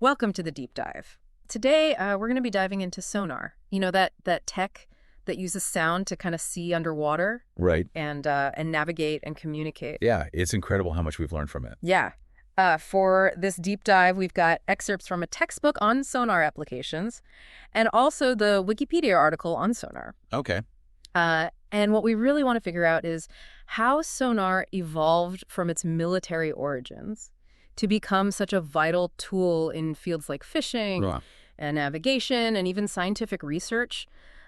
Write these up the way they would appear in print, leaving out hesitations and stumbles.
Welcome to the deep dive. Today, we're going to be diving into sonar. You know, that tech that uses sound to kind of see underwater Right. and navigate and communicate. Yeah, it's incredible how much we've learned from it. Yeah. For this deep dive, we've got excerpts from a textbook on sonar applications and also the Wikipedia article on sonar. Okay. And what we really want to figure out is how sonar evolved from its military origins to become such a vital tool in fields like fishing Right. and navigation and even scientific research.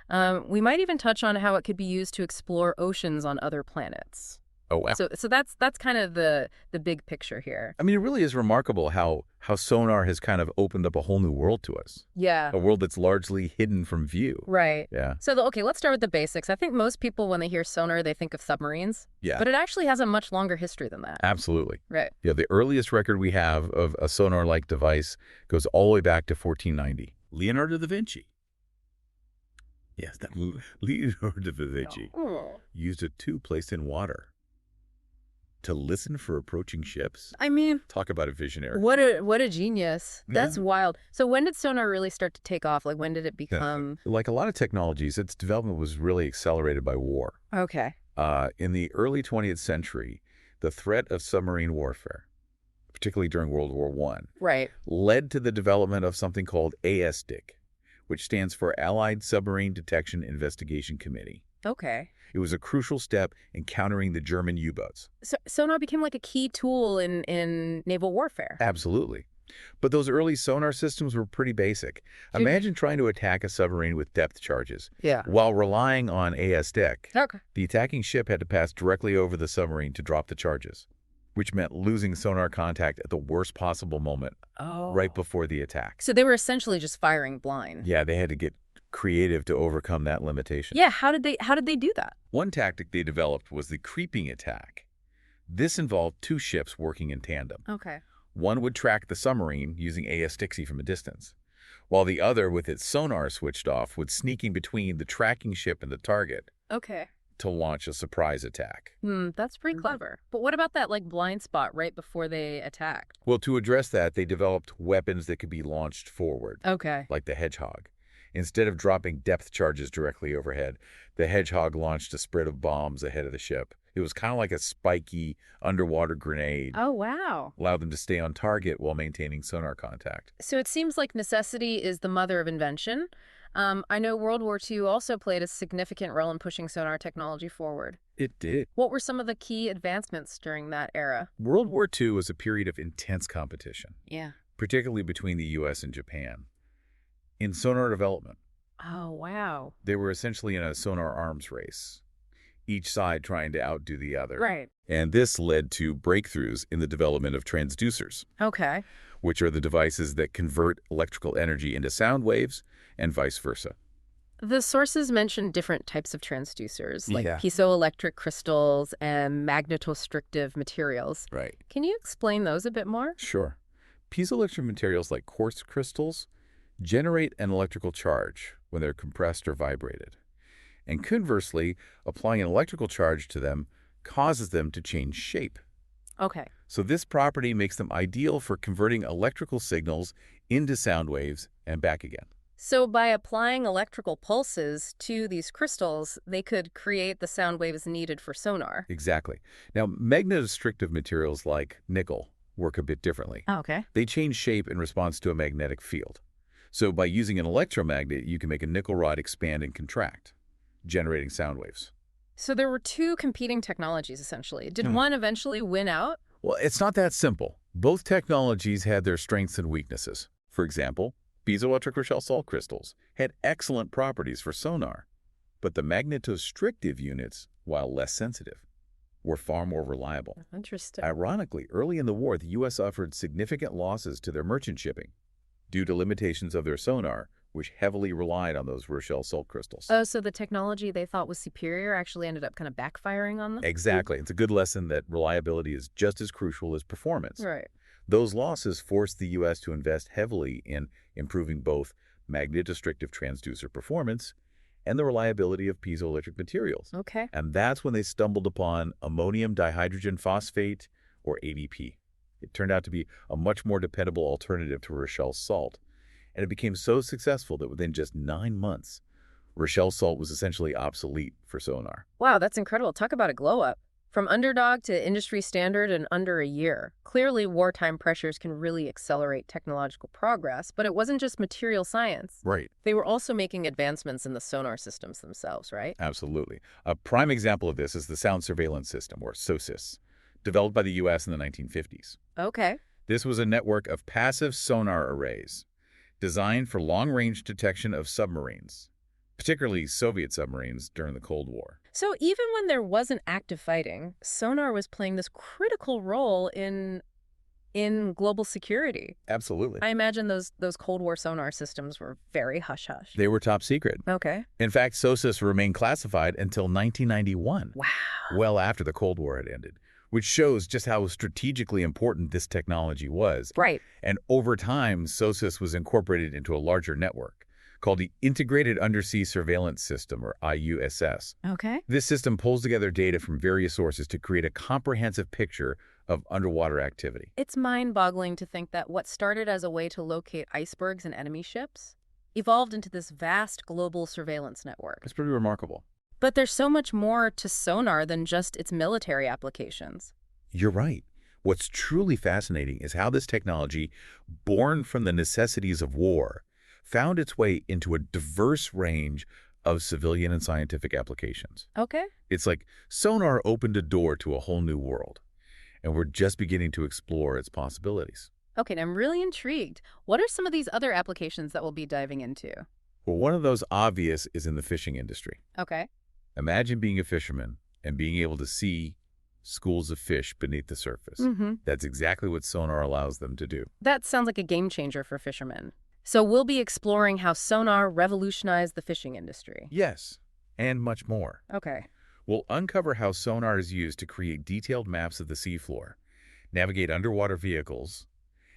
We might even touch on how it could be used to explore oceans on other planets. Oh, wow. So that's kind of the big picture here. I mean, it really is remarkable how sonar has kind of opened up a whole new world to us. Yeah. A world that's largely hidden from view. Right. Yeah. So, okay, let's start with the basics. I think most people, when they hear sonar, they think of submarines. Yeah. But it actually has a much longer history than that. Absolutely. Right. Yeah, the earliest record we have of a sonar-like device goes all the way back to 1490. Leonardo da Vinci. Yes, that Leonardo da Vinci used a tube placed in water to listen for approaching ships. I mean, Talk about a visionary. what a genius. That's wild. So when did sonar really start to take off? Like, when did it become... Like a lot of technologies, its development was really accelerated by war. Okay. In the early 20th century, the threat of submarine warfare, particularly during World War I, Right. led to the development of something called ASDAQ, which stands for Allied Submarine Detection Investigation Committee. Okay. It was a crucial step in countering the German U-boats. So sonar became like a key tool in naval warfare. Absolutely. But those early sonar systems were pretty basic. Imagine trying to attack a submarine with depth charges. Yeah. While relying on ASDAQ, Okay. the attacking ship had to pass directly over the submarine to drop the charges, which meant losing sonar contact at the worst possible moment, right before the attack. So they were essentially just firing blind. Yeah, they had to get creative to overcome that limitation. Yeah, how did they do that? One tactic they developed was the creeping attack. This involved two ships working in tandem. Okay. One would track the submarine using ASDAQ from a distance, while the other, with its sonar switched off, would sneak in between the tracking ship and the target Okay. to launch a surprise attack. That's pretty clever. But what about that like blind spot right before they attacked? Well, to address that, they developed weapons that could be launched forward, Okay. like the Hedgehog. Instead of dropping depth charges directly overhead, the Hedgehog launched a spread of bombs ahead of the ship. It was kind of like a spiky underwater grenade. Oh, wow. Allowed them to stay on target while maintaining sonar contact. So it seems like necessity is the mother of invention. I know World War II also played a significant role in pushing sonar technology forward. It did. What were some of the key advancements during that era? World War II was a period of intense competition, Yeah. particularly between the U.S. and Japan. In sonar development, Oh, wow. they were essentially in a sonar arms race, each side trying to outdo the other. Right. And this led to breakthroughs in the development of transducers, Okay. which are the devices that convert electrical energy into sound waves and vice versa. The sources mention different types of transducers, like Yeah. piezoelectric crystals and magnetostrictive materials. Right. Can you explain those a bit more? Sure. Piezoelectric materials like quartz crystals generate an electrical charge when they're compressed or vibrated. And conversely, applying an electrical charge to them causes them to change shape. Okay. So this property makes them ideal for converting electrical signals into sound waves and back again. So by applying electrical pulses to these crystals, they could create the sound waves needed for sonar. Exactly. Now, magnetostrictive materials like nickel work a bit differently. Oh, okay. They change shape in response to a magnetic field. So by using an electromagnet, you can make a nickel rod expand and contract, generating sound waves. So there were two competing technologies, essentially. Did one eventually win out? Well, it's not that simple. Both technologies had their strengths and weaknesses. For example, piezoelectric Rochelle salt crystals had excellent properties for sonar, but the magnetostrictive units, while less sensitive, were far more reliable. Interesting. Ironically, early in the war, the U.S. suffered significant losses to their merchant shipping due to limitations of their sonar, which heavily relied on those Rochelle salt crystals. Oh, so the technology they thought was superior actually ended up kind of backfiring on them? Exactly. It's a good lesson that reliability is just as crucial as performance. Right. Those losses forced the U.S. to invest heavily in improving both magnetostrictive transducer performance and the reliability of piezoelectric materials. Okay. And that's when they stumbled upon ammonium dihydrogen phosphate, or ADP. It turned out to be a much more dependable alternative to Rochelle's salt, and it became so successful that within just 9 months, Rochelle's salt was essentially obsolete for sonar. Wow, that's incredible. Talk about a glow up. From underdog to industry standard in under a year. Clearly, wartime pressures can really accelerate technological progress, but it wasn't just material science. Right. They were also making advancements in the sonar systems themselves, right? Absolutely. A prime example of this is the Sound Surveillance System, or SOSUS, developed by the U.S. in the 1950s. Okay. This was a network of passive sonar arrays designed for long-range detection of submarines, particularly Soviet submarines during the Cold War. So even when there wasn't active fighting, sonar was playing this critical role in global security. Absolutely. I imagine those Cold War sonar systems were very hush-hush. They were top secret. Okay. In fact, SOSUS remained classified until 1991, Wow. well after the Cold War had ended, which shows just how strategically important this technology was. Right. And over time, SOSUS was incorporated into a larger network called the Integrated Undersea Surveillance System, or IUSS. Okay. This system pulls together data from various sources to create a comprehensive picture of underwater activity. It's mind-boggling to think that what started as a way to locate icebergs and enemy ships evolved into this vast global surveillance network. It's pretty remarkable. But there's so much more to sonar than just its military applications. You're right. What's truly fascinating is how this technology, born from the necessities of war, found its way into a diverse range of civilian and scientific applications. Okay. It's like sonar opened a door to a whole new world, and we're just beginning to explore its possibilities. Okay, now I'm really intrigued. What are some of these other applications that we'll be diving into? Well, one of those obvious is in the fishing industry. Okay. Imagine being a fisherman and being able to see schools of fish beneath the surface. That's exactly what sonar allows them to do. That sounds like a game changer for fishermen. So we'll be exploring how sonar revolutionized the fishing industry. Yes, and much more. Okay. We'll uncover how sonar is used to create detailed maps of the seafloor, navigate underwater vehicles,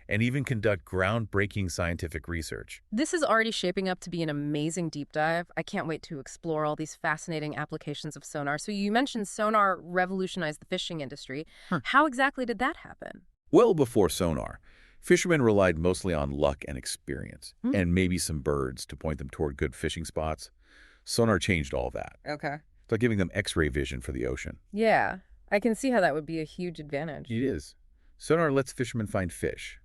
and even conduct groundbreaking scientific research. This is already shaping up to be an amazing deep dive. I can't wait to explore all these fascinating applications of sonar. So you mentioned sonar revolutionized the fishing industry. How exactly did that happen? Well before sonar, fishermen relied mostly on luck and experience, and maybe some birds to point them toward good fishing spots. Sonar changed all that. Okay. It's like giving them X-ray vision for the ocean. Yeah, I can see how that would be a huge advantage. It is. Sonar lets fishermen find fish,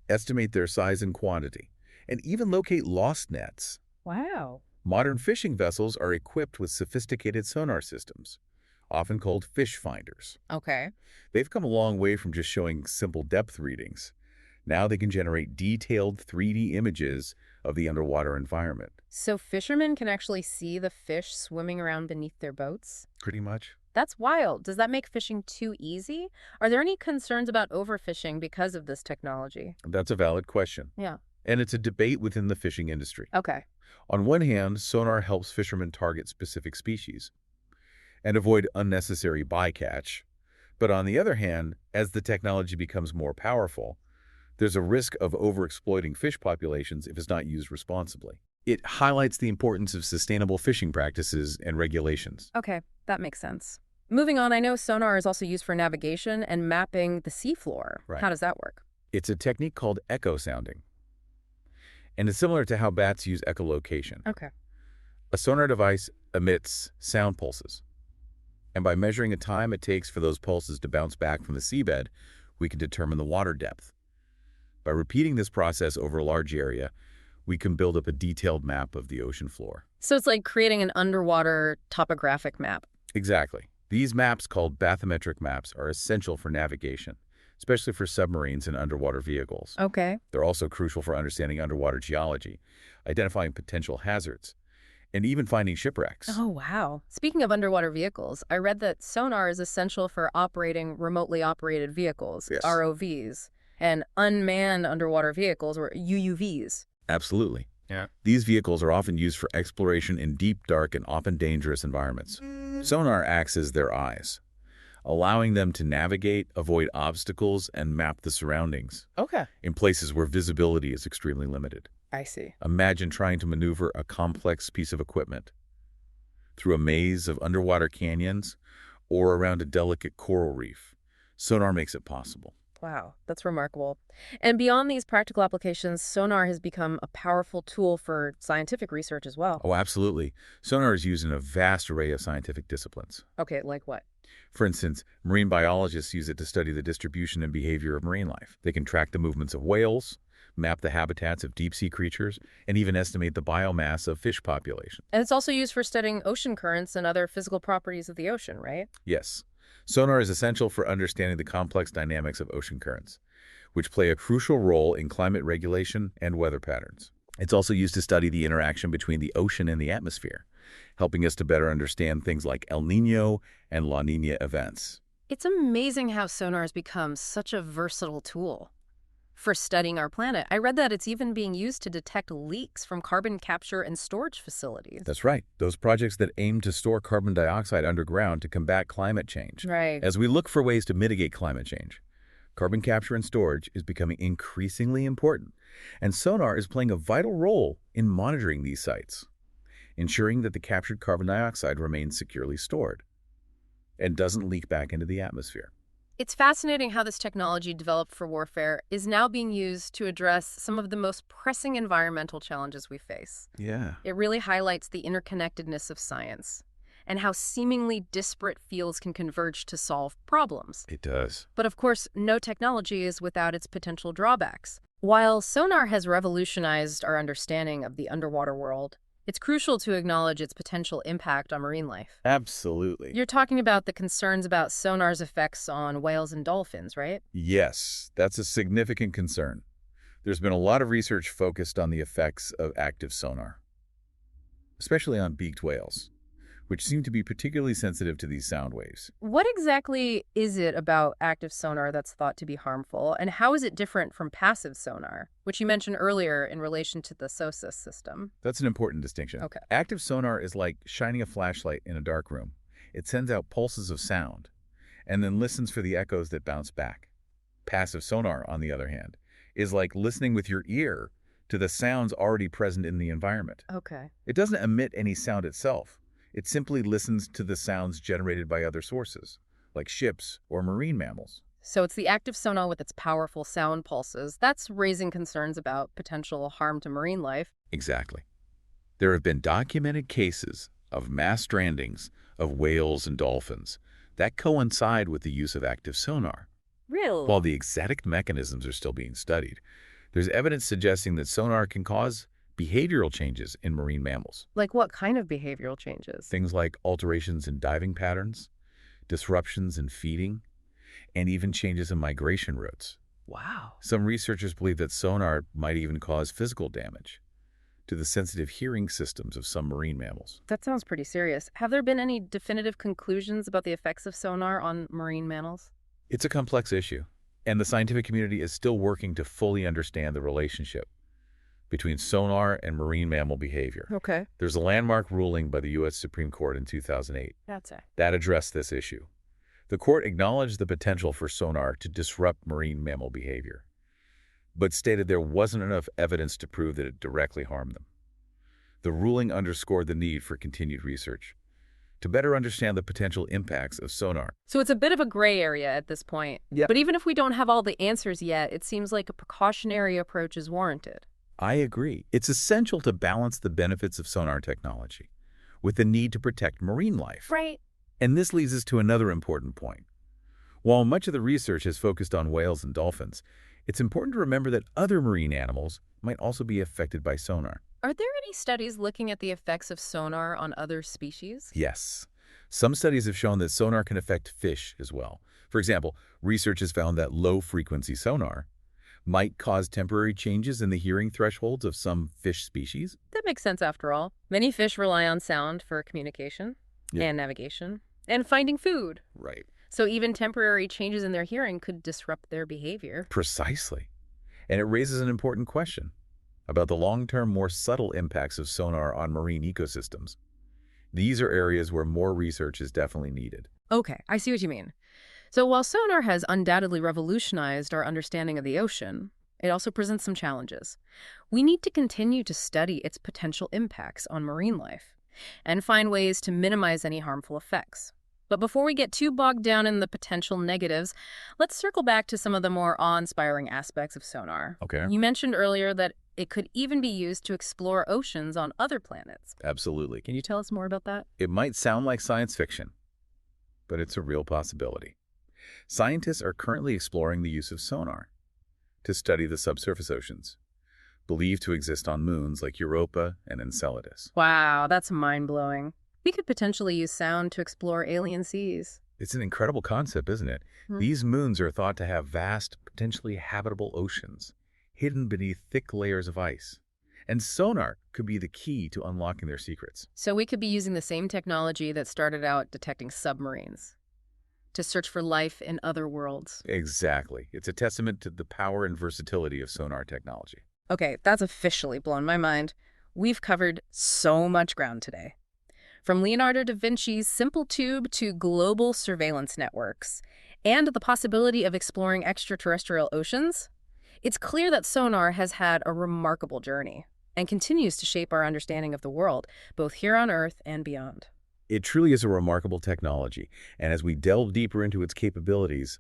estimate their size and quantity, and even locate lost nets. Wow. Modern fishing vessels are equipped with sophisticated sonar systems, often called fish finders. Okay. They've come a long way from just showing simple depth readings. Now they can generate detailed 3D images of the underwater environment. So fishermen can actually see the fish swimming around beneath their boats? Pretty much. That's wild. Does that make fishing too easy? Are there any concerns about overfishing because of this technology? That's a valid question. Yeah. And it's a debate within the fishing industry. Okay. On one hand, sonar helps fishermen target specific species and avoid unnecessary bycatch. But on the other hand, as the technology becomes more powerful, there's a risk of overexploiting fish populations if it's not used responsibly. It highlights the importance of sustainable fishing practices and regulations. Okay, that makes sense. Moving on, I know sonar is also used for navigation and mapping the seafloor. Right. How does that work? It's a technique called echo sounding, and it's similar to how bats use echolocation. Okay. A sonar device emits sound pulses, and by measuring the time it takes for those pulses to bounce back from the seabed, we can determine the water depth. By repeating this process over a large area, we can build up a detailed map of the ocean floor. So it's like creating an underwater topographic map. Exactly. These maps, called bathymetric maps, are essential for navigation, especially for submarines and underwater vehicles. Okay. They're also crucial for understanding underwater geology, identifying potential hazards, and even finding shipwrecks. Oh, wow. Speaking of underwater vehicles, I read that sonar is essential for operating remotely operated vehicles, Yes. ROVs, and unmanned underwater vehicles, or UUVs. Absolutely. Yeah. These vehicles are often used for exploration in deep, dark, and often dangerous environments. Sonar acts as their eyes, allowing them to navigate, avoid obstacles, and map the surroundings Okay. in places where visibility is extremely limited. I see. Imagine trying to maneuver a complex piece of equipment through a maze of underwater canyons or around a delicate coral reef. Sonar makes it possible. Wow, that's remarkable. And beyond these practical applications, sonar has become a powerful tool for scientific research as well. Oh, absolutely. Sonar is used in a vast array of scientific disciplines. Okay, like what? For instance, marine biologists use it to study the distribution and behavior of marine life. They can track the movements of whales, map the habitats of deep-sea creatures, and even estimate the biomass of fish populations. And it's also used for studying ocean currents and other physical properties of the ocean, right? Yes, sonar is essential for understanding the complex dynamics of ocean currents, which play a crucial role in climate regulation and weather patterns. It's also used to study the interaction between the ocean and the atmosphere, helping us to better understand things like El Niño and La Niña events. It's amazing how sonar has become such a versatile tool for studying our planet. I read that it's even being used to detect leaks from carbon capture and storage facilities. That's right. Those projects that aim to store carbon dioxide underground to combat climate change. Right. As we look for ways to mitigate climate change, carbon capture and storage is becoming increasingly important, and sonar is playing a vital role in monitoring these sites, ensuring that the captured carbon dioxide remains securely stored and doesn't leak back into the atmosphere. It's fascinating how this technology developed for warfare is now being used to address some of the most pressing environmental challenges we face. Yeah. It really highlights the interconnectedness of science and how seemingly disparate fields can converge to solve problems. It does. But of course, no technology is without its potential drawbacks. While sonar has revolutionized our understanding of the underwater world, it's crucial to acknowledge its potential impact on marine life. Absolutely. You're talking about the concerns about sonar's effects on whales and dolphins, right? Yes, that's a significant concern. There's been a lot of research focused on the effects of active sonar, especially on beaked whales, which seem to be particularly sensitive to these sound waves. What exactly is it about active sonar that's thought to be harmful, and how is it different from passive sonar, which you mentioned earlier in relation to the SOSUS system? That's an important distinction. Okay. Active sonar is like shining a flashlight in a dark room. It sends out pulses of sound and then listens for the echoes that bounce back. Passive sonar, on the other hand, is like listening with your ear to the sounds already present in the environment. Okay. It doesn't emit any sound itself. It simply listens to the sounds generated by other sources, like ships or marine mammals. So it's the active sonar with its powerful sound pulses that's raising concerns about potential harm to marine life. Exactly. There have been documented cases of mass strandings of whales and dolphins that coincide with the use of active sonar. Really? While the exact mechanisms are still being studied, there's evidence suggesting that sonar can cause behavioral changes in marine mammals. Like what kind of behavioral changes? Things like alterations in diving patterns, disruptions in feeding, and even changes in migration routes. Wow. Some researchers believe that sonar might even cause physical damage to the sensitive hearing systems of some marine mammals. That sounds pretty serious. Have there been any definitive conclusions about the effects of sonar on marine mammals? It's a complex issue, and the scientific community is still working to fully understand the relationship between sonar and marine mammal behavior. Okay. There's a landmark ruling by the U.S. Supreme Court in 2008 That's it. that addressed this issue. The court acknowledged the potential for sonar to disrupt marine mammal behavior, but stated there wasn't enough evidence to prove that it directly harmed them. The ruling underscored the need for continued research to better understand the potential impacts of sonar. So it's a bit of a gray area at this point. Yep. But even if we don't have all the answers yet, it seems like a precautionary approach is warranted. I agree. It's essential to balance the benefits of sonar technology with the need to protect marine life. Right. And this leads us to another important point. While much of the research is focused on whales and dolphins, it's important to remember that other marine animals might also be affected by sonar. Are there any studies looking at the effects of sonar on other species? Yes. Some studies have shown that sonar can affect fish as well. For example, research has found that low-frequency sonar might cause temporary changes in the hearing thresholds of some fish species. That makes sense after all. Many fish rely on sound for communication Yeah. and navigation and finding food. Right. So even temporary changes in their hearing could disrupt their behavior. Precisely. And it raises an important question about the long-term, more subtle impacts of sonar on marine ecosystems. These are areas where more research is definitely needed. Okay, I see what you mean. So while sonar has undoubtedly revolutionized our understanding of the ocean, it also presents some challenges. We need to continue to study its potential impacts on marine life and find ways to minimize any harmful effects. But before we get too bogged down in the potential negatives, let's circle back to some of the more awe-inspiring aspects of sonar. Okay. You mentioned earlier that it could even be used to explore oceans on other planets. Absolutely. Can you tell us more about that? It might sound like science fiction, but it's a real possibility. Scientists are currently exploring the use of sonar to study the subsurface oceans, believed to exist on moons like Europa and Enceladus. Wow, that's mind-blowing. We could potentially use sound to explore alien seas. It's an incredible concept, isn't it? Hmm. These moons are thought to have vast, potentially habitable oceans, hidden beneath thick layers of ice. And sonar could be the key to unlocking their secrets. So we could be using the same technology that started out detecting submarines to search for life in other worlds. Exactly. It's a testament to the power and versatility of sonar technology. Okay, that's officially blown my mind. We've covered so much ground today. From Leonardo da Vinci's simple tube to global surveillance networks, and the possibility of exploring extraterrestrial oceans, it's clear that sonar has had a remarkable journey and continues to shape our understanding of the world, both here on Earth and beyond. It truly is a remarkable technology, and as we delve deeper into its capabilities,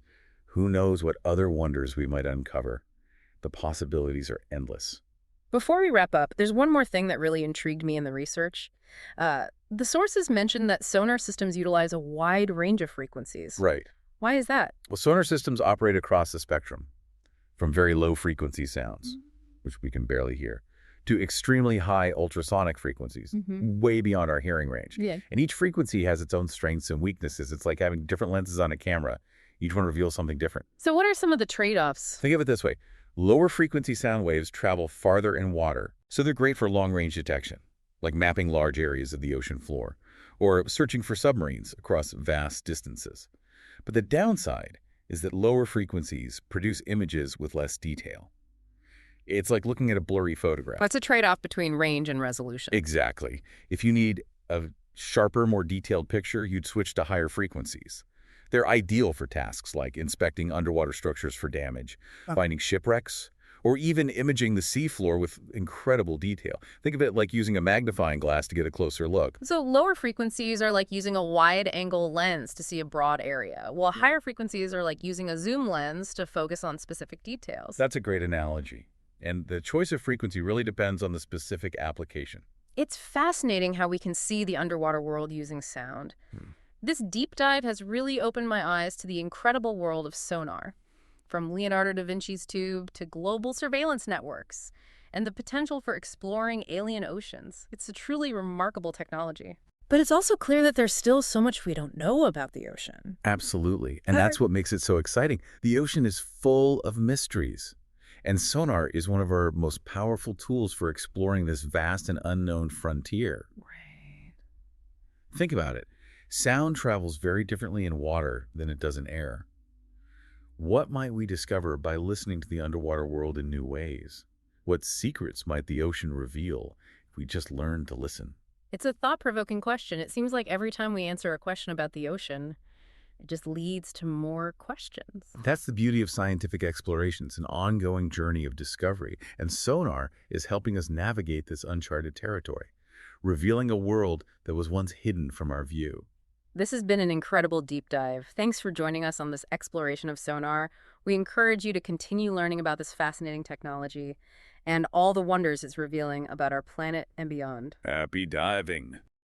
who knows what other wonders we might uncover. The possibilities are endless. Before we wrap up, there's one more thing that really intrigued me in the research. The sources mentioned that sonar systems utilize a wide range of frequencies. Right. Why is that? Well, sonar systems operate across the spectrum, from very low-frequency sounds, which we can barely hear, to extremely high ultrasonic frequencies, way beyond our hearing range. Yeah. And each frequency has its own strengths and weaknesses. It's like having different lenses on a camera. Each one reveals something different. So what are some of the trade-offs? Think of it this way. Lower frequency sound waves travel farther in water, so they're great for long-range detection, like mapping large areas of the ocean floor, or searching for submarines across vast distances. But the downside is that lower frequencies produce images with less detail. It's like looking at a blurry photograph. What's a trade-off between range and resolution? Exactly. If you need a sharper, more detailed picture, you'd switch to higher frequencies. They're ideal for tasks like inspecting underwater structures for damage, finding shipwrecks, or even imaging the seafloor with incredible detail. Think of it like using a magnifying glass to get a closer look. So lower frequencies are like using a wide-angle lens to see a broad area, while higher frequencies are like using a zoom lens to focus on specific details. That's a great analogy. And the choice of frequency really depends on the specific application. It's fascinating how we can see the underwater world using sound. This deep dive has really opened my eyes to the incredible world of sonar, from Leonardo da Vinci's tube to global surveillance networks, and the potential for exploring alien oceans. It's a truly remarkable technology. But it's also clear that there's still so much we don't know about the ocean. Absolutely. And that's what makes it so exciting. The ocean is full of mysteries. And sonar is one of our most powerful tools for exploring this vast and unknown frontier. Right. Think about it. Sound travels very differently in water than it does in air. What might we discover by listening to the underwater world in new ways? What secrets might the ocean reveal if we just learn to listen? It's a thought-provoking question. It seems like every time we answer a question about the ocean, it just leads to more questions. That's the beauty of scientific exploration. It's an ongoing journey of discovery, and sonar is helping us navigate this uncharted territory, revealing a world that was once hidden from our view. This has been an incredible deep dive. Thanks for joining us on this exploration of sonar. We encourage you to continue learning about this fascinating technology and all the wonders it's revealing about our planet and beyond. Happy diving!